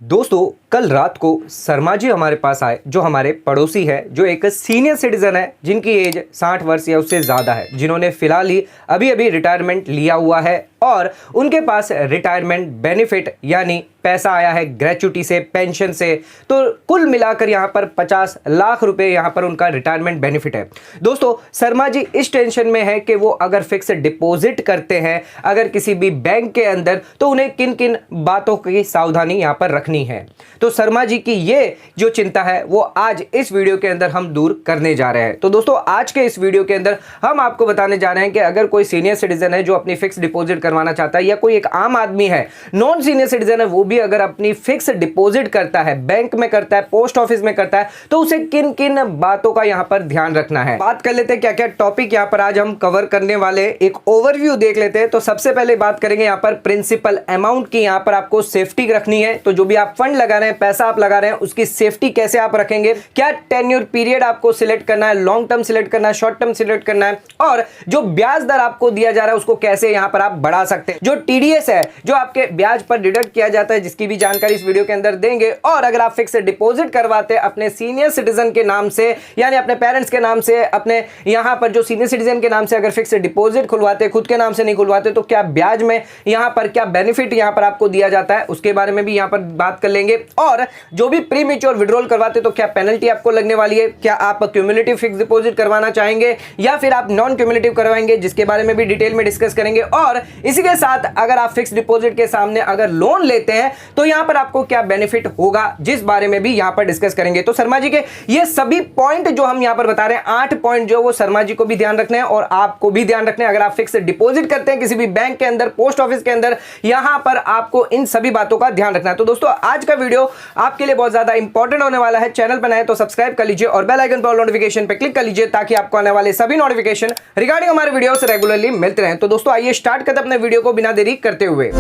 दोस्तों कल रात को शर्मा जी हमारे पास आए, जो हमारे पड़ोसी है, जो एक सीनियर सिटीजन है, जिनकी एज 60 वर्ष या उससे ज़्यादा है, जिन्होंने फिलहाल ही अभी अभी रिटायरमेंट लिया हुआ है और उनके पास रिटायरमेंट बेनिफिट यानी पैसा आया है ग्रेच्युटी से, पेंशन से। तो कुल मिलाकर यहाँ पर 50 लाख रुपए यहाँ पर उनका रिटायरमेंट बेनिफिट है। दोस्तों शर्मा जी इस टेंशन में है कि वो अगर फिक्स डिपॉजिट करते हैं अगर किसी भी बैंक के अंदर, तो उन्हें किन किन बातों की सावधानी यहाँ पर रखनी है। तो शर्मा जी की ये जो चिंता है वो आज इस वीडियो के अंदर हम दूर करने जा रहे हैं। तो दोस्तों आज के इस वीडियो के अंदर हम आपको बताने जा रहे हैं कि अगर कोई सीनियर सिटीजन है जो अपनी फिक्स डिपॉजिट करवाना चाहता है, या कोई एक आम आदमी है, नॉन सीनियर सिटीजन है, वो भी अगर अपनी फिक्स डिपॉजिट करता है, बैंक में करता है, पोस्ट ऑफिस में करता है, तो उसे किन किन बातों का यहां पर ध्यान रखना है। बात कर लेते हैं क्या क्या टॉपिक यहां पर आज हम कवर करने वाले, एक ओवरव्यू देख लेते हैं। तो सबसे पहले बात करेंगे यहां पर प्रिंसिपल अमाउंट की। यहां पर आपको सेफ्टी रखनी है, तो जो भी आप फंड लगा रहे हैं, पैसा आप लगा रहे हैं, उसकी सेफ्टी कैसे आप रखेंगे, क्या टेन्योर पीरियड आपको सिलेक्ट करना है, लॉन्ग टर्म सिलेक्ट करना है, शॉर्ट टर्म सिलेक्ट करना है, और जो ब्याज दर आपको दिया जा रहा है उसको कैसे यहां पर आप बढ़ा सकते हैं, जो टीडीएस है जो आपके ब्याज पर डिडक्ट किया जाता है, जिसकी भी जानकारी इस वीडियो के अंदर देंगे। और अगर आप फिक्स डिपॉजिट करवाते हैं अपने सीनियर सिटीजन के नाम से, यानी अपने पेरेंट्स के नाम से, अपने यहां पर जो सीनियर सिटीजन के नाम से अगर फिक्स डिपॉजिट खुलवाते, खुद के नाम से नहीं खुलवाते, तो क्या ब्याज में यहां पर क्या बेनिफिट यहां पर आपको दिया जाता है, उसके बारे में भी यहां पर बात कर लेंगे। और जो भी प्री मैच्योर विड्रॉल करवाते तो क्या पेनल्टी आपको लगने वाली है, क्या आप क्यूमुलेटिव फिक्स डिपॉजिट करवाना चाहेंगे या फिर आप नॉन क्यूमुलेटिव करवाएंगे, जिसके बारे में भी डिटेल में डिस्कस करेंगे। और इसी के साथ अगर आप फिक्स डिपॉजिट के सामने अगर लोन लेते हैं तो यहां पर आपको क्या बेनिफिट होगा, जिस बारे में भी यहां पर डिस्कस करेंगे। तो शर्मा जी के ये सभी पॉइंट जो हम यहां पर बता रहे हैं, 8 पॉइंट जो वो शर्मा जी को भी ध्यान रखना है और आपको भी ध्यान रखना है। अगर आप फिक्स डिपॉजिट करते हैं किसी भी बैंक के अंदर, पोस्ट ऑफिस के अंदर, यहां पर आपको इन सभी बातों का ध्यान रखना है। तो दोस्तों आज का वीडियो आपके लिए बहुत ज्यादा इंपॉर्टेंट होने वाला है। चैनल पर नए तो सब्सक्राइब कर लीजिए और बेल आइकन पर नोटिफिकेशन पे क्लिक कर लीजिए, ताकि आपको आने वाले सभी नोटिफिकेशन रिगार्डिंग हमारे वीडियो से रेगुलरली मिलते रहें। तो दोस्तों आइए स्टार्ट करते हैं अपने वीडियो को बिना देरी करते हुए।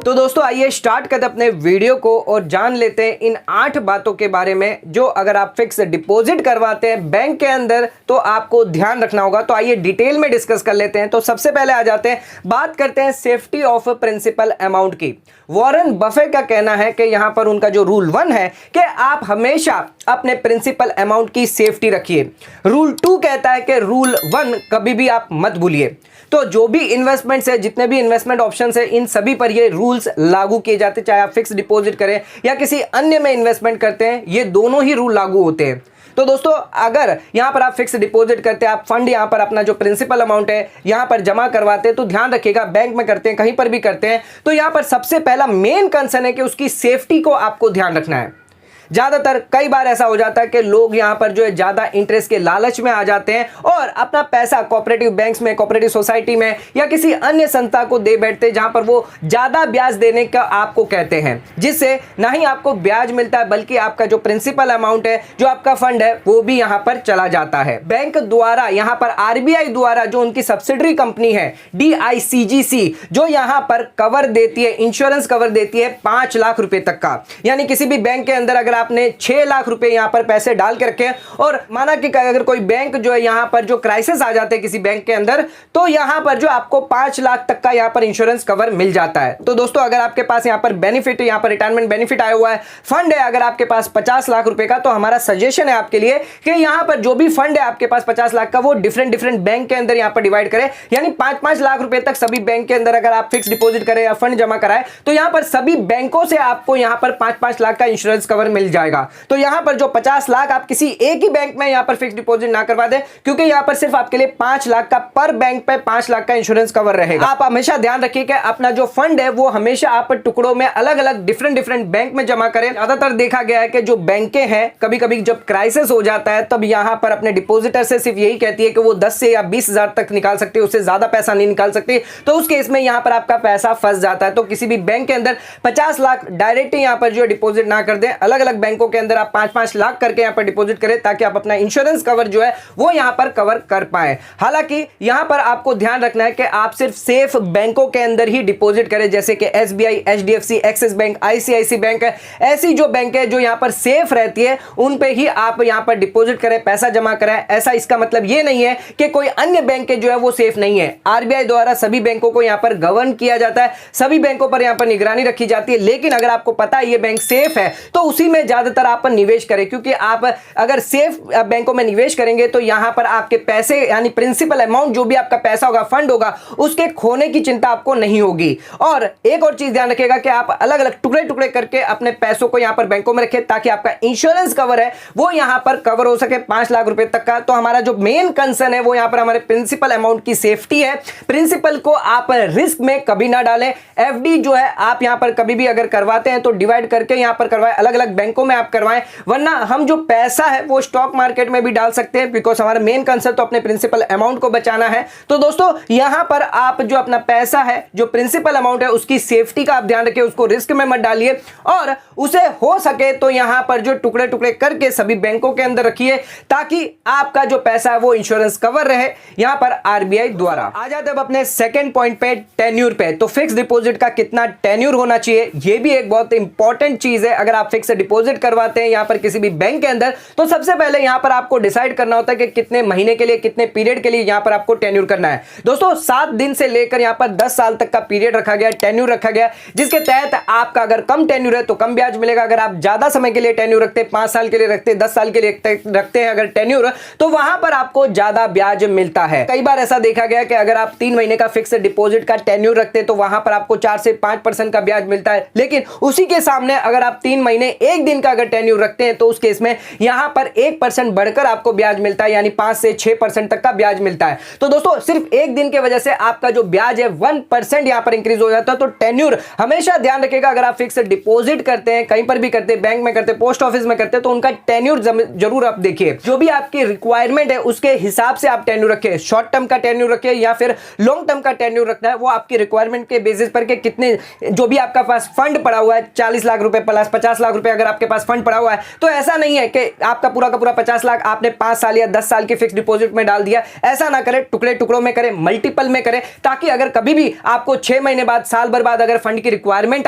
तो दोस्तों आइए स्टार्ट करते अपने वीडियो को और जान लेते हैं इन 8 बातों के बारे में, जो अगर आप फिक्स डिपॉजिट करवाते हैं बैंक के अंदर तो आपको ध्यान रखना होगा। तो आइए डिटेल में डिस्कस कर लेते हैं। तो सबसे पहले आ जाते हैं, बात करते हैं सेफ्टी ऑफ प्रिंसिपल अमाउंट की। वॉरेन बफे का कहना है कि यहां पर उनका जो रूल 1 है कि आप हमेशा अपने प्रिंसिपल अमाउंट की सेफ्टी रखिए। रूल 2 कहता है कि रूल 1 कभी भी आप मत भूलिए। तो जो भी इन्वेस्टमेंट्स है, जितने भी इन्वेस्टमेंट ऑप्शंस है, इन सभी पर ये रूल्स लागू किए जाते हैं, चाहे आप फिक्स डिपॉजिट करें या किसी अन्य में इन्वेस्टमेंट करते हैं, ये दोनों ही रूल लागू होते हैं। तो दोस्तों अगर यहां पर आप फिक्स डिपॉजिट करते हैं, आप फंड यहां पर अपना जो प्रिंसिपल अमाउंट है यहां पर जमा करवाते हैं, तो ध्यान रखिएगा, बैंक में करते हैं, कहीं पर भी करते हैं, तो यहां पर सबसे पहला मेन कंसर्न है कि उसकी सेफ्टी को आपको ध्यान रखना है। ज्यादातर कई बार ऐसा हो जाता है कि लोग यहां पर जो है ज्यादा इंटरेस्ट के लालच में आ जाते हैं और अपना पैसा कोऑपरेटिव बैंक्स में, कोऑपरेटिव सोसाइटी में या किसी अन्य संस्था को दे बैठते हैं, जहां पर वो ज्यादा ब्याज देने का आपको कहते हैं, जिससे ना ही आपको ब्याज मिलता है बल्कि आपका जो प्रिंसिपल अमाउंट है, जो आपका फंड है, वो भी यहां पर चला जाता है। बैंक द्वारा यहां पर आरबीआई द्वारा जो उनकी सब्सिडरी कंपनी है DICGC, जो यहां पर कवर देती है, इंश्योरेंस कवर देती है 5 लाख रुपए तक का। यानी किसी भी बैंक के अंदर अगर आपने 6 लाख रुपए यहां पर पैसे डाल के रखे और माना कि अगर कोई बैंक जो है यहां पर जो क्राइसिस आ जाते हैं किसी बैंक के अंदर, तो यहां पर जो आपको 5 लाख तक का यहां पर इंश्योरेंस कवर मिल जाता है। तो दोस्तों अगर आपके पास यहां पर बेनिफिट, यहां पर रिटायरमेंट बेनिफिट आया हुआ है, फंड है अगर आपके पास 50 लाख रुपए का, तो हमारा सजेशन है आपके लिए कि यहां पर जो भी फंड है आपके पास 50 लाख का, वो डिफरेंट बैंक के अंदर यहां पर डिवाइड करें। यानी 5-5 लाख रुपए तक सभी बैंक के अंदर अगर आप फिक्स डिपॉजिट करें या फंड जमा कराए, तो यहां पर सभी बैंकों से आपको यहां पर 5-5 लाख का इंश्योरेंस कवर मिल जाएगा। तो यहां पर जो 50 लाख आप किसी एक ही बैंक में यहां पर फिक्स डिपॉजिट ना करवा दें, क्योंकि यहां पर सिर्फ आपके लिए 5 लाख का पर बैंक पे 5 लाख का इंश्योरेंस कवर रहेगा। आप हमेशा ध्यान रखिए कि अपना जो फंड है वो हमेशा आप टुकड़ों में अलग अलग डिफरेंट बैंक में जमा करें। ज्यादातर देखा गया है कि जो बैंकें हैं, कभी कभी जब क्राइसिस हो जाता है तब यहां पर अपने डिपॉजिटर से सिर्फ यही कहती है कि वो 10 से या 20 हजार तक निकाल सकती है, उससे ज्यादा पैसा नहीं निकाल सकती। तो उस केस में यहां पर आपका पैसा फंस जाता है। तो किसी भी बैंक के अंदर 50 लाख डायरेक्ट यहां पर जो डिपॉजिट ना कर दें, अलग अलग अलग बैंकों के अंदर आप 5-5 लाख करके यहां पर डिपॉजिट करें, ताकि आप अपना इंश्योरेंस कवर जो है वो यहां पर कवर कर पाए। हालांकि यहां पर आपको ध्यान रखना है कि आप सिर्फ सेफ बैंकों के अंदर ही डिपॉजिट करें, जैसे कि SBI, HDFC, axis bank, ICICI bank है। ऐसी जो बैंक है जो यहां पर सेफ रहती है उन पे ही आप यहां पर डिपॉजिट करें, पैसा जमा करें। ऐसा इसका मतलब ये नहीं है कि कोई अन्य बैंक जो है वो सेफ नहीं है। RBI द्वारा सभी बैंकों को यहां पर गवर्न किया जाता है, सभी बैंकों पर यहां पर निगरानी रखी जाती है। लेकिन अगर आपको पता है ये बैंक सेफ है तो उसी में ज्यादातर आप निवेश करें, क्योंकि आप अगर सेफ बैंकों में निवेश करेंगे तो यहां पर आपके पैसे यानी प्रिंसिपल अमाउंट जो भी आपका पैसा होगा, फंड होगा, उसके खोने की चिंता आपको नहीं होगी। और एक और चीज ध्यान रखिएगा कि आप अलग अलग टुकड़े टुकड़े करके अपने पैसों को यहां पर बैंकों में रखें, ताकि आपका इंश्योरेंस कवर है वो यहां पर कवर हो सके 5 लाख रुपए तक का। तो हमारा जो मेन कंसर्न है वो यहां पर हमारे प्रिंसिपल अमाउंट की सेफ्टी है। प्रिंसिपल को आप रिस्क में कभी ना डालें। FD जो है आप यहां पर कभी भी अगर करवाते हैं तो डिवाइड करके यहां पर करवाएं, अलग अलग बैंकों में आप करवाएं, वरना हम जो पैसा है वो स्टॉक मार्केट में भी डाल सकते हैं, बिकॉज हमारा मेन कंसर्न तो अपने प्रिंसिपल अमाउंट को बचाना है। तो दोस्तों यहां पर आप जो अपना पैसा है, जो प्रिंसिपल अमाउंट है, उसकी सेफ्टी का आप ध्यान रखिए, उसको रिस्क में मत डालिए और उसे हो सके तो यहां पर जो टुकड़े टुकड़े करके सभी बैंकों के अंदर रखिए, ताकि आपका जो पैसा है वो इंश्योरेंस कवर रहे यहां पर RBI द्वारा। आ जाते अब अपने सेकंड पॉइंट पे, टेन्यूर पे। तो फिक्स डिपॉजिट का कितना टेन्यूर होना चाहिए, ये भी एक बहुत इंपॉर्टेंट चीज है। अगर आप फिक्स डिपॉजिट करवाते हैं यहां पर किसी भी बैंक के अंदर, तो सबसे पहले यहां पर आपको डिसाइड करना होता है कि कितने महीने के लिए, कितने पीरियड के लिए यहां पर आपको टेन्यूर करना है। दोस्तों 7 दिन से लेकर यहां पर 10 साल तक का पीरियड रखा गया, टेन्यूर रखा गया, जिसके तहत आपका अगर कम टेन्यूर है तो कम ब्याज मिलेगा। अगर आप ज्यादा समय के लिए टेन्यूर रखते हैं, 5 साल के लिए रखते हैं, 10 साल के लिए रखते हैं अगर टेन्यूर, तो वहां पर आपको ज्यादा ब्याज मिलता है। कई बार ऐसा देखा गया कि अगर आप 3 महीने का फिक्स डिपॉजिट का टेन्यूर रखते हैं तो वहां पर आपको 4 से 5% का ब्याज मिलता है। लेकिन उसी के सामने अगर आप 3 महीने 1 दिन का अगर टेन्यूर रखते हैं तो उस केस में यहां पर 1% बढ़कर आपको ब्याज मिलता है, यानी 5 से 6% तक का ब्याज मिलता है। तो दोस्तों सिर्फ 1 दिन की वजह से आपका जो ब्याज है 1% यहां पर इंक्रीज हो जाता है। तो टेन्यूर हमेशा ध्यान रखिएगा, अगर आप फिक्स डिपॉजिट करते हैं, कहीं पर भी करते हैं, बैंक में करते हैं, पोस्ट ऑफिस में करते हैं, तो उनका टेन्यूर जरूर आप देखिए। जो भी आपकी रिक्वायरमेंट है उसके हिसाब से आप टेन्यूर रखिए। शॉर्ट टर्म का टेन्यूर रखिए या फिर लॉन्ग टर्म का टेन्यूर रखना है, वो आपकी रिक्वायरमेंट के बेसिस पर के कितने जो भी आपका पास फंड पड़ा हुआ है, 40 लाख रुपए प्लस 50 लाख रुपए अगर आपके पास फंड पड़ा हुआ है, तो ऐसा नहीं है कि आपका पूरा का पूरा 50 लाख आपने 5 साल या 10 साल के फिक्स डिपॉजिट में डाल दिया। ऐसा ना करें, टुकड़े टुकड़ों में करें, मल्टीपल में करें, ताकि अगर कभी भी आपको 6 महीने बाद, साल भर बाद अगर फंड की रिक्वायरमेंट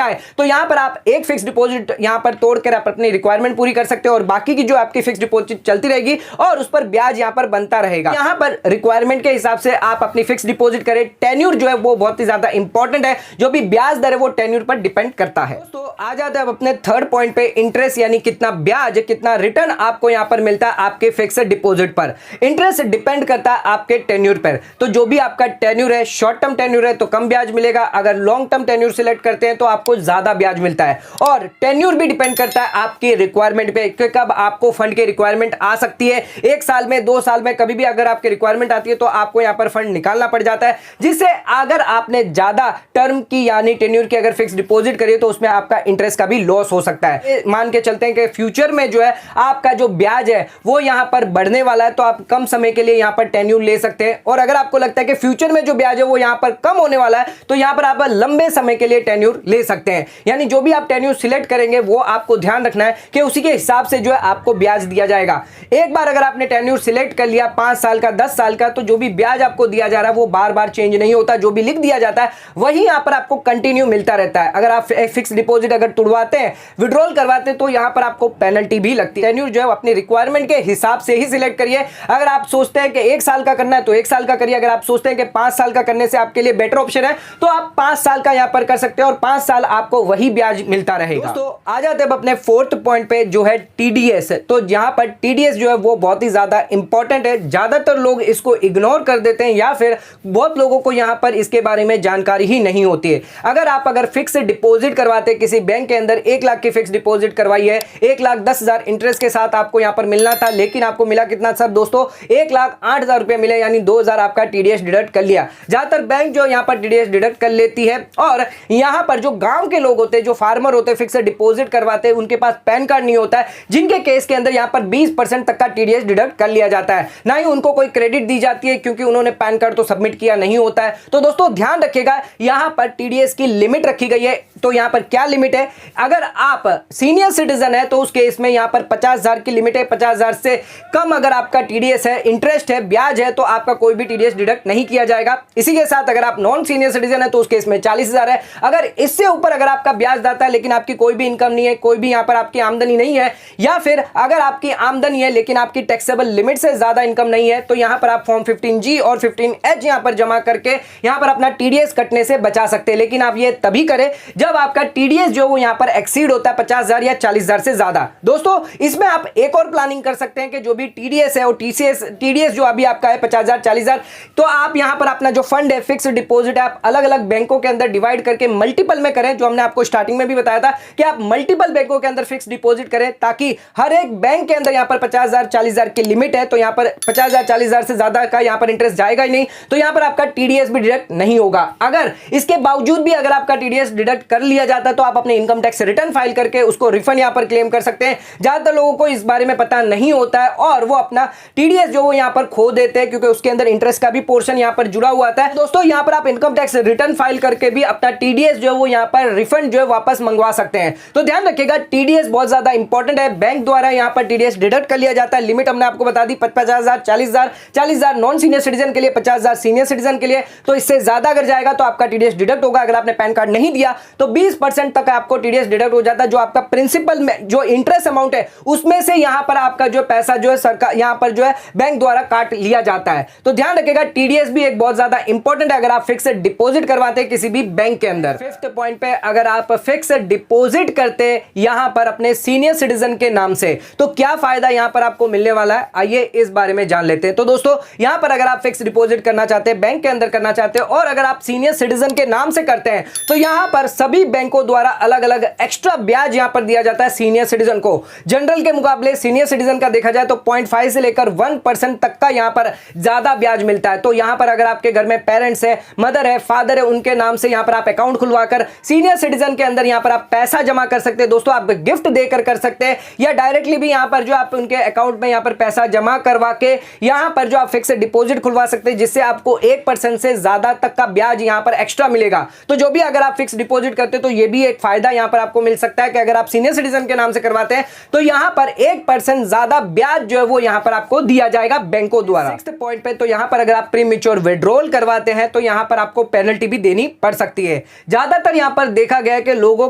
आए तो यहां पर आप एक फिक्स डिपॉजिट यहां पर तोड़कर आप अपनी रिक्वायरमेंट पूरी कर सकते हो और बाकी की जो आपकी फिक्स डिपॉजिट चलती रहेगी और उस पर ब्याज यहां पर बनता रहेगा। यहां पर रिक्वायरमेंट के हिसाब से आप अपनी फिक्स डिपॉजिट करें। टेन्यूर जो है वो बहुत ही ज्यादा इंपॉर्टेंट है, जो भी ब्याज दर है वो टेन्यूर पर डिपेंड करता है। दोस्तों आ जाते हैं अब अपने थर्ड पॉइंट पे, इंटरेस्ट, यानी कितना ब्याज, कितना रिटर्न आपको यहां पर मिलता है आपके फिक्स डिपॉजिट पर। इंटरेस्ट डिपेंड करता है आपके टेन्यूर पर। तो जो भी आपका टेन्यूर है, शॉर्ट टर्म टेन्यूर है तो कम ब्याज मिलेगा, अगर लॉन्ग टर्म टेन्यूर सिलेक्ट करते हैं तो आपको ज्यादा ब्याज मिलता है। और टेन्यूर भी डिपेंड करता है आपकी रिक्वायरमेंट पे कि कब आपको फंड की रिक्वायरमेंट आ सकती है। 1 साल में, 2 साल में, कभी भी अगर आपकी रिक्वायरमेंट आती है तो आपको यहां पर फंड निकालना पड़ जाता है, जिससे अगर आपने ज्यादा टर्म की यानी टेन्यूर की अगर फिक्स डिपॉजिट करिए तो उसमें आपका इंटरेस्ट का भी लॉस हो सकता है। मान के चलते हैं कि फ्यूचर में जो है आपका जो ब्याज है वो यहां पर बढ़ने वाला है, तो आप कम समय के लिए यहां पर टेन्यूर ले सकते हैं। और अगर आपको लगता है कि फ्यूचर में जो ब्याज है वो यहां पर कम होने वाला है तो यहां पर आप लंबे समय के लिए टेन्यूर ले सकते हैं। यानी जो भी आप टेन्यूर सिलेक्ट करेंगे वो आपको ध्यान रखना है कि उसी के हिसाब से जो है आपको ब्याज दिया जाएगा। एक बार अगर आपने टेन्यूर सिलेक्ट कर लिया 5 साल का, 10 साल का, तो जो भी ब्याज आपको दिया जा रहा है वो बार बार चेंज नहीं होता। जो भी लिख दिया जाता है वही यहां पर आपको कंटिन्यू मिलता रहता है। अगर आप फिक्स डिपॉजिट अगर तुड़वाते हैं, विड्रॉल करवाते हैं, तो यहां पर आपको पेनल्टी भी लगती है। टेन्यूर जो है अपनी रिक्वायरमेंट के हिसाब से ही सिलेक्ट करिए। अगर आप सोचते हैं कि 1 साल का करना है तो 1 साल का करिए। अगर आप सोचते हैं कि 5 साल का करने से आपके लिए बेटर ऑप्शन है तो आप 5 साल का यहां पर कर सकते हैं और 5 साल आपको वही ब्याज मिलता रहेगा। दोस्तों आ जाते हैं अपने फोर्थ पॉइंट पे, जो है TDS। तो यहां पर TDS जो है वो बहुत ही ज्यादा इंपॉर्टेंट है। ज्यादातर लोग इसको इग्नोर कर देते हैं या फिर बहुत लोगों को यहां पर इसके बारे में जानकारी ही नहीं होती है। अगर फिक्स डिपॉजिट करवाते हैं किसी बैंक के अंदर, 1 लाख की फिक्स डिपॉजिट करवाई है, 1,10,000 इंटरेस्ट के साथ आपको यहां पर मिलना था, लेकिन आपको मिला कितना सब दोस्तों, 1,08,000 रुपए मिले, यानी 2,000 आपका TDS डिडक्ट कर लिया। ज्यादातर बैंक जो यहां पर TDS डिडक्ट कर लेती है। और यहां पर जो गांव के लोग होते हैं, जो फार्मर होते हैं, फिक्स डिपॉजिट करवाते हैं, उनके पास पैन कार्ड नहीं होता है, जिनके केस के अंदर यहां पर 20% तक का TDS डिडक्ट कर लिया जाता है। ना ही उनको कोई क्रेडिट दी जाती है क्योंकि उन्होंने पैन कार्ड तो सबमिट किया नहीं होता है। तो दोस्तों ध्यान रखिएगा, यहां पर TDS की लिमिट रखी गई है तो यहां पर क्या लिमिट है, अगर आप सीनियर सिटीजन है तो उस केस में यहां पर 50,000 की लिमिट है। 50,000 से कम अगर आपका टीडीएस है, इंटरेस्ट है, ब्याज है, तो आपका कोई भी टीडीएस डिडक्ट नहीं किया जाएगा। इसी के साथ अगर आप नॉन सीनियर सिटीजन है तो उस केस में 40,000 है। अगर इससे ऊपर अगर आपका ब्याज दाता है लेकिन आपकी कोई भी इनकम नहीं है, कोई भी यहां पर आपकी आमदनी नहीं है, या फिर अगर आपकी आमदनी है लेकिन आपकी टैक्सेबल लिमिट से ज्यादा इनकम नहीं है, तो यहां पर आप फॉर्म 15G और 15H यहां पर जमा करके यहां पर अपना टीडीएस कटने से बचा सकते हैं। लेकिन आप ये तभी करें जब आपका टीडीएस जो वो यहां पर एक्सीड होता है 50,000 या 40,000 से ज्यादा। दोस्तों इसमें आप एक और प्लानिंग कर सकते हैं कि जो भी टीडीएस है और टीडीएस जो अभी आपका है 50,000 40,000, तो आप यहां पर अपना जो फंड है, फिक्स डिपॉजिट है, आप अलग अलग बैंकों के अंदर डिवाइड करके मल्टीपल में करें। जो हमने आपको स्टार्टिंग में भी बताया था कि आप मल्टीपल बैंकों के अंदर फिक्स डिपॉजिट करें, ताकि हर एक बैंक के अंदर यहां पर 50,000 40,000 की लिमिट है, तो यहां पर 50,000 40,000 से ज्यादा का यहां पर इंटरेस्ट जाएगा ही नहीं, तो यहां पर आपका टीडीएस भी डिडक्ट नहीं होगा। अगर इसके बावजूद भी अगर आपका टीडीएस डिडक्ट कर लिया जाता है तो आप अपने इनकम टैक्स रिटर्न फाइल करके उसको रिफंड यहां पर क्लेम कर सकते हैं। ज्यादातर लोगों को इस बारे में पता नहीं होता है और वो अपना टीडीएस जो वो यहां पर खो देते हैं, क्योंकि उसके अंदर इंटरेस्ट का भी पोर्शन यहां पर जुड़ा हुआ है। दोस्तों यहां पर आप इनकम टैक्स रिटर्न फाइल करके भी अपना टीडीएस जो है वो यहां पर रिफंड जो है वापस मंगवा सकते हैं। तो ध्यान रखिएगा, टीडीएस बहुत ज्यादा इंपॉर्टेंट है। बैंक द्वारा यहां पर टीडीएस डिडक्ट कर लिया जाता है। लिमिट हमने आपको बता दी 50,000 40,000, 40,000 नॉन सीनियर सिटीजन के लिए, 50,000 सीनियर सिटीजन के लिए। तो इससे ज्यादा अगर जाएगा तो आपका टीडीएस डिडक्ट होगा। अगर आपने पैन कार्ड नहीं दिया तो 20% तक आपको टीडीएस डिडक्ट हो जाता है। जो आपका प्रिंसिपल में जो इंटरेस्ट अमाउंट है उसमें से यहां पर आपका जो पैसा जो है सरकार यहां पर जो है बैंक द्वारा काट लिया जाता है। तो ध्यान रखिएगा, टीडीएस भी एक बहुत ज्यादा इंपॉर्टेंट है अगर आप फिक्स डिपॉजिट करवाते हैं किसी भी बैंक के अंदर। फिफ्थ पॉइंट पे, अगर आप फिक्स डिपॉजिट करते यहां पर अपने सीनियर सिटीजन के नाम से, तो क्या फायदा यहां पर आपको मिलने वाला है, आइए इस बारे में जान लेते हैं। तो दोस्तों यहां पर अगर आप फिक्स डिपॉजिट करना चाहते हैं, बैंक के अंदर करना चाहते हैं, और अगर आप सीनियर सिटीजन के नाम से करते हैं, तो यहां पर सभी बैंकों द्वारा अलग अलग एक्स्ट्रा ब्याज यहां पर दिया जाता है सीनियर सिटीजन को। जनरल के मुकाबले सीनियर सिटीजन का देखा जाए तो 0.5 से लेकर 1% तक का यहां पर ज्यादा ब्याज मिलता है। तो यहां पर अगर आपके घर में पेरेंट्स है, मदर है, फादर है, उनके नाम से यहां पर आप अकाउंट खुलवाकर सीनियर सिटीजन के अंदर यहां पर आप पैसा जमा कर सकते हैं। दोस्तों आप गिफ्ट देकर कर सकते हैं, या डायरेक्टली भी यहां पर जो आप उनके अकाउंट में यहां पर पैसा जमा करवा के यहां पर जो आप फिक्स डिपॉजिट खुलवा सकते हैं, जिससे आपको 1% से ज्यादा तक का ब्याज यहां पर एक्स्ट्रा मिलेगा। तो जो भी अगर आप फिक्स डिपॉजिट करते हैं तो यह भी एक फायदा यहां पर आपको मिल सकता है कि अगर आप सीनियर सिटीजन के नाम से करवाते हैं तो यहां पर 1% ज्यादा ब्याज जो है वो यहां पर आपको दिया जाएगा बैंकों द्वारा। सिक्स्थ पॉइंट पे, तो यहां पर अगर आप प्रीमेच्योर विड्रॉल करवाते हैं तो यहां पर आपको पेनल्टी भी देनी पड़ सकती है। ज्यादातर यहां पर देखा गया है कि लोगों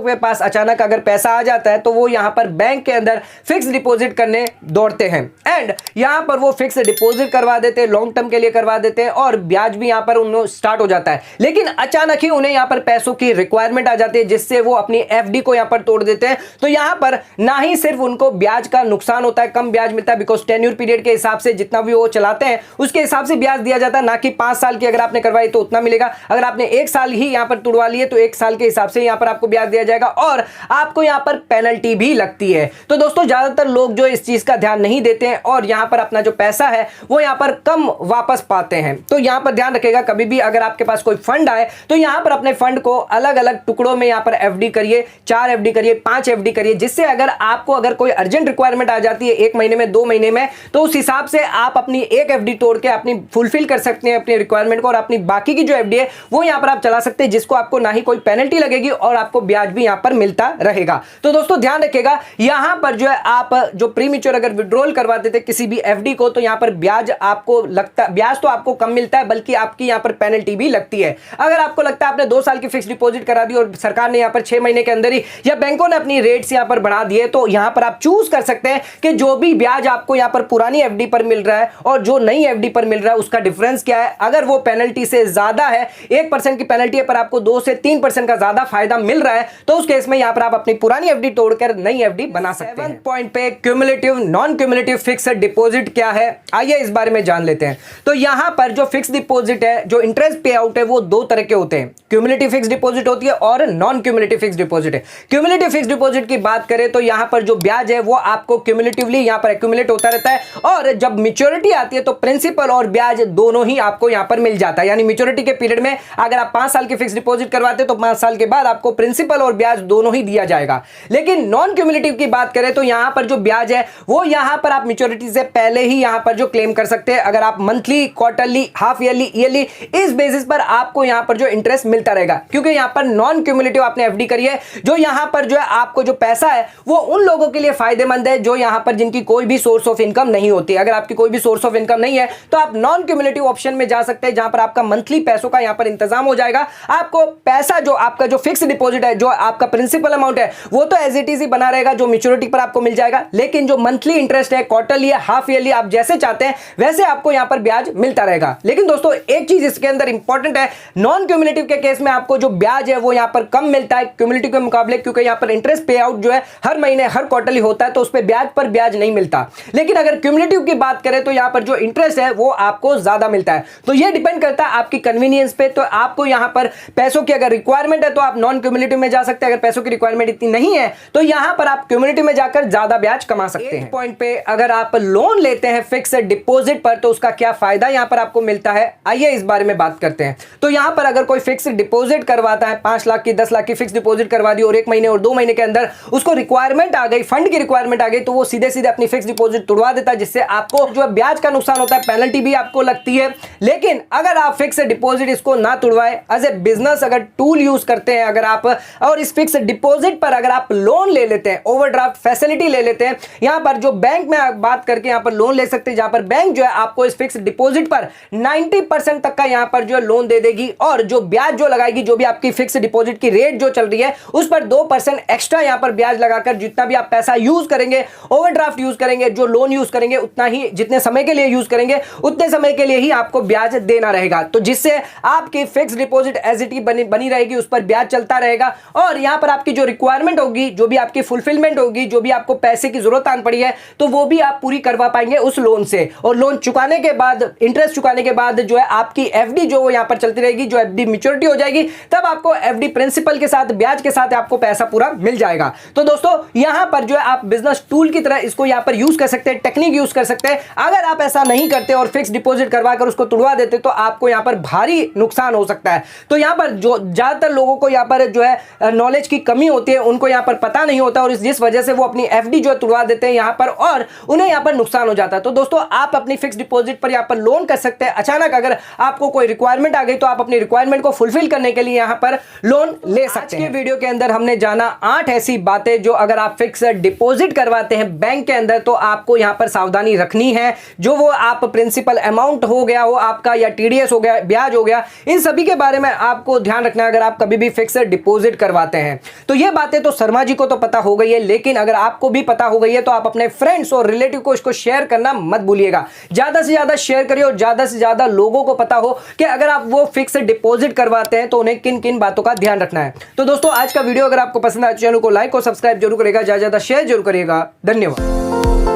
के पास अचानक अगर पैसा आ जाता है तो वो यहां पर बैंक के अंदर फिक्स डिपॉजिट करने दौड़ते हैं, एंड यहां पर वो फिक्स डिपॉजिट करवा देते हैं, लॉन्ग टर्म के लिए करवा देते हैं, और ब्याज भी यहां पर उन्हें स्टार्ट हो जाता है। लेकिन अचानक ही उन्हें यहां पर पैसों की रिक्वायरमेंट आ जाती है, जिससे वो अपनी एफडी को यहां पर तोड़ देते हैं। तो यहां पर ना ही सिर्फ उनको ब्याज का नुकसान होता है, कम ब्याज मिलता है, बिकॉज टेन्योर पीरियड के हिसाब से जितना भी वो चलाते हैं उसके हिसाब से ब्याज दिया जाता है, ना कि 5 साल की अगर आपने करवाई तो उतना मिलेगा। अगर आपने 1 साल ही यहां पर तुड़वा लिए तो 1 साल के हिसाब से यहां पर आपको ब्याज दिया जाएगा, और आपको यहां पर पेनल्टी भी लगती है। तो दोस्तों ज्यादातर लोग जो इस चीज का ध्यान नहीं देते हैं और यहां पर अपना जो पैसा है वो यहां पर कम वापस पाते हैं। तो यहां पर ध्यान रखिएगा, कभी भी अगर आपके पास कोई फंड आए तो यहां पर अपने फंड को अलग अलग टुकड़ों में यहां पर एफडी करिए, 4 एफडी करिए, 5 एफडी करिए, जिससे अगर आपको अगर कोई अर्जेंट रिक्वायरमेंट आ जाती है 1 महीने में, 2 महीने में, तो उस हिसाब से आप अपनी एक एफडी तोड़ के अपनी फुलफिल कर सकते हैं अपनी रिक्वायरमेंट को, और अपनी बाकी की जो एफडी है वो यहां पर आप चला सकते हैं, जिसको आपको ना ही कोई पेनल्टी लगेगी और आपको ब्याज भी यहां पर मिलता रहेगा। तो दोस्तों ध्यान रखिएगा, यहां पर जो है आप जो प्रीमेच्योर अगर विड्रॉल करवा देते किसी भी एफडी को, तो यहां पर ब्याज आपको लगता, ब्याज तो आपको कम मिलता है बल्कि आपकी यहां पर पेनल्टी भी लगती है। अगर आपको लगता है आपने 2 साल की फिक्स डिपॉजिट करा दी और सरकार ने यहां पर 6 महीने के अंदर ही या बैंकों ने अपनी रेट्स यहां पर बढ़ा दिए, तो यहां पर आप चूज कर सकते हैं कि जो भी ब्याज आपको यहां पर पुरानी एफडी पर मिल रहा है और जो नई एफडी पर मिल रहा है उसका डिफरेंस क्या है। अगर वो पेनल्टी से ज्यादा है, 1% की पेनल्टी है पर आपको 2 से 3% का ज्यादा फायदा मिल रहा है, तो उस केस में यहां पर आप अपनी पुरानी एफडी तोड़कर नई एफडी बना सकते हैं। 7 पॉइंट पे, cumulative non cumulative fixed deposit क्या है, आइए इस बारे में जान लेते हैं। तो यहां पर जो फिक्स डिपॉजिट है, जो इंटरेस्ट पे आउट है, वो 2 तरह के होते हैं। क्यूमुलेटिव फिक्स डिपॉजिट होती है और नॉन क्यूमुलेटिव फिक्स डिपॉजिट है। क्यूमुलेटिव फिक्स डिपॉजिट की बात करें तो यहां पर जो ब्याज है वो आपको क्यूमुलेटिवली यहां पर एक्यूमुलेट होता रहता है, और जब मैच्योरिटी आती है तो प्रिंसिपल और ब्याज दोनों ही आपको यहां पर मिल जाता है। यानी मैच्योरिटी के पीरियड में अगर आप 5 साल की फिक्स डिपॉजिट करवाते तो 5 साल के बाद आपको प्रिंसिपल और ब्याज दोनों ही दिया जाएगा। लेकिन नॉन क्यूमुलेटिव की बात करें तो यहां पर जो ब्याज है वो यहां पर आप मैच्योरिटी से पहले ही यहां पर जो क्लेम कर सकते हैं। अगर आप monthly, quarterly, half yearly, yearly, इस बेसिस पर आपको यहां पर जो इंटरेस्ट मिलता रहेगा, क्योंकि यहां पर नॉन क्यूमुलेटिव आपने एफडी करी है, जो यहां पर जो है आपको जो पैसा है वो उन लोगों के लिए फायदेमंद है जो यहां पर जिनकी कोई भी सोर्स ऑफ इनकम नहीं होती। अगर आपकी कोई भी सोर्स ऑफ इनकम नहीं है तो आप नॉन क्यूमुलेटिव ऑप्शन में जा सकते हैं, जहां पर आपका मंथली पैसों का यहां पर इंतजाम हो जाएगा। आपको पैसा जो आपका जो फिक्स डिपॉजिट है, जो आपका प्रिंसिपल अमाउंट है, वो तो एज इट इज ही बना रहेगा, जो मैच्योरिटी पर आपको मिल जाएगा। लेकिन जो मंथली इंटरेस्ट है, क्वार्टरली है, हाफ ईयरली, आप जैसे चाहते हैं वैसे आपको यहां पर ब्याज मिलता रहेगा। लेकिन दोस्तों एक चीज इसके अंदर इंपॉर्टेंट है, नॉन क्यूमुलेटिव के केस में आपको जो ब्याज है वो यहां पर कम मिलता है क्यूमुलेटिव के मुकाबले, क्योंकि यहां पर इंटरेस्ट पे आउट जो है हर महीने हर क्वार्टरली होता है, तो उस पर ब्याज पर ब्याज नहीं मिलता। लेकिन अगर क्यूमुलेटिव की बात करें तो यहां पर जो इंटरेस्ट है वो आपको ज्यादा मिलता है। तो यह डिपेंड करता है आपकी कन्वीनियंस पे। तो आपको यहां पर पैसों की अगर रिक्वायरमेंट है तो आप नॉन क्यूमुलेटिव में जा सकते हैं, अगर पैसों की रिक्वायरमेंट इतनी नहीं है तो यहां पर आप क्यूमुलेटिव में जाकर ज्यादा ब्याज कमा सकते हैं। पॉइंट पे अगर आप लोन लेते हैं फिक्स्ड डिपॉजिट पर तो उसका क्या फायदा यहां पर आपको मिलता है, आइए इस बारे में बात करते हैं। तो यहां पर अगर कोई फिक्स्ड डिपॉजिट करवाता है, 5 लाख की 10 लाख की फिक्स डिपॉजिट करवा दी और 1 महीने और 2 महीने के अंदर उसको रिक्वायरमेंट आ गई, फंड की रिक्वायरमेंट आ गई, तो वो सीधे सीधे अपनी फिक्स डिपॉजिट तोड़वा देता है, जिससे आपको जो ब्याज का नुकसान होता है, पेनल्टी भी आपको लगती है। लेकिन अगर आप फिक्स डिपॉजिट इसको ना तोड़वाए, एज ए बिजनेस अगर टूल यूज करते हैं अगर आप, और इस फिक्स डिपॉजिट पर अगर आप लोन ले लेते हैं, ओवरड्राफ्ट फैसिलिटी ले लेते हैं, यहां पर जो बैंक में बात करके यहां पर लोन ले सकते हैं, जहां पर बैंक जो है आपको इस फिक्स डिपॉजिट पर 90% तक का यहां पर जो लोन दे देगी, और जो ब्याज जो लगाएगी, जो भी आपकी फिक्स डिपॉजिट की रेट जो चल रही है उस पर 2% एक्स्ट्रा यहां पर ब्याज लगाकर जितना भी आप पैसा यूज करेंगे, ओवरड्राफ्ट यूज करेंगे, जो लोन यूज करेंगे, उतना ही जितने समय के लिए यूज करेंगे उतने समय के लिए ही आपको ब्याज देना रहेगा। तो जिससे आपकी fix deposit as it is बनी रहेगी, उस पर ब्याज चलता रहेगा, और यहां पर आपकी जो रिक्वायरमेंट होगी, जो भी आपकी फुलफिलमेंट होगी, जो भी आपको पैसे की जरूरत आन पड़ी है, तो वो भी आप पूरी करवा पाएंगे उस लोन से। और लोन चुकाने के बाद, इंटरेस्ट चुकाने के बाद जो है आपकी एफडी जो यहां पर चलती रहेगी, जो एफडी मैच्योरिटी हो जाएगी, तब आपको एफडी प्रिंसिपल के साथ, ब्याज के साथ आपको पैसा पूरा मिल जाएगा। तो दोस्तों यहां पर जो है आप बिजनेस टूल की तरह इसको यहां पर यूज कर सकते हैं, टेक्निक यूज कर सकते हैं। अगर आप ऐसा नहीं करते और फिक्स डिपॉजिट करवाकर उसको तुड़वा देते तो आपको यहां पर भारी नुकसान हो सकता है। तो यहां पर जो ज्यादातर लोगों को यहां पर जो है नॉलेज की कमी होती है, उनको यहां पर पता नहीं होता, और जिस वजह से वो अपनी एफडी जो है तुड़वा देते हैं यहां पर, और उन्हें यहां पर नुकसान हो जाता है। तो दोस्तों आप अपनी फिक्स डिपॉजिट पर यहां पर लोन कर सकते हैं। अचानक अगर आपको कोई रिक्वायरमेंट आ गई तो आप अपनी रिक्वायरमेंट को फुलफिल करने के लिए यहां पर लोन ले सकते हैं। वीडियो के अंदर हमने जाना 8 ऐसी बातें जो अगर आप फिक्स डिपॉजिट करवाते हैं बैंक के अंदर तो आपको यहां पर सावधानी रखनी है। जो वो आप प्रिंसिपल अमाउंट हो गया हो आपका, या टीडीएस हो गया, ब्याज हो गया, इन सभी के बारे में आपको ध्यान रखना है अगर आप कभी भी फिक्स डिपॉजिट करवाते हैं। तो ये बातें तो शर्मा जी को तो पता हो गई है, लेकिन अगर आपको भी पता हो गई है तो आप अपने फ्रेंड्स और रिलेटिव को इसको शेयर करना मत भूलिएगा। ज्यादा से ज्यादा शेयर करिए और ज्यादा से ज्यादा लोगों को पता हो कि अगर आप वो फिक्स डिपॉजिट करवाते हैं तो उन्हें किन किन बातों का ध्यान रखना है। तो दोस्तों आज का वीडियो अगर आपको पसंद आया, चैनल को लाइक और सब्सक्राइब जरूर करिएगा, ज्यादा से ज्यादा शेयर जरूर करिएगा। धन्यवाद।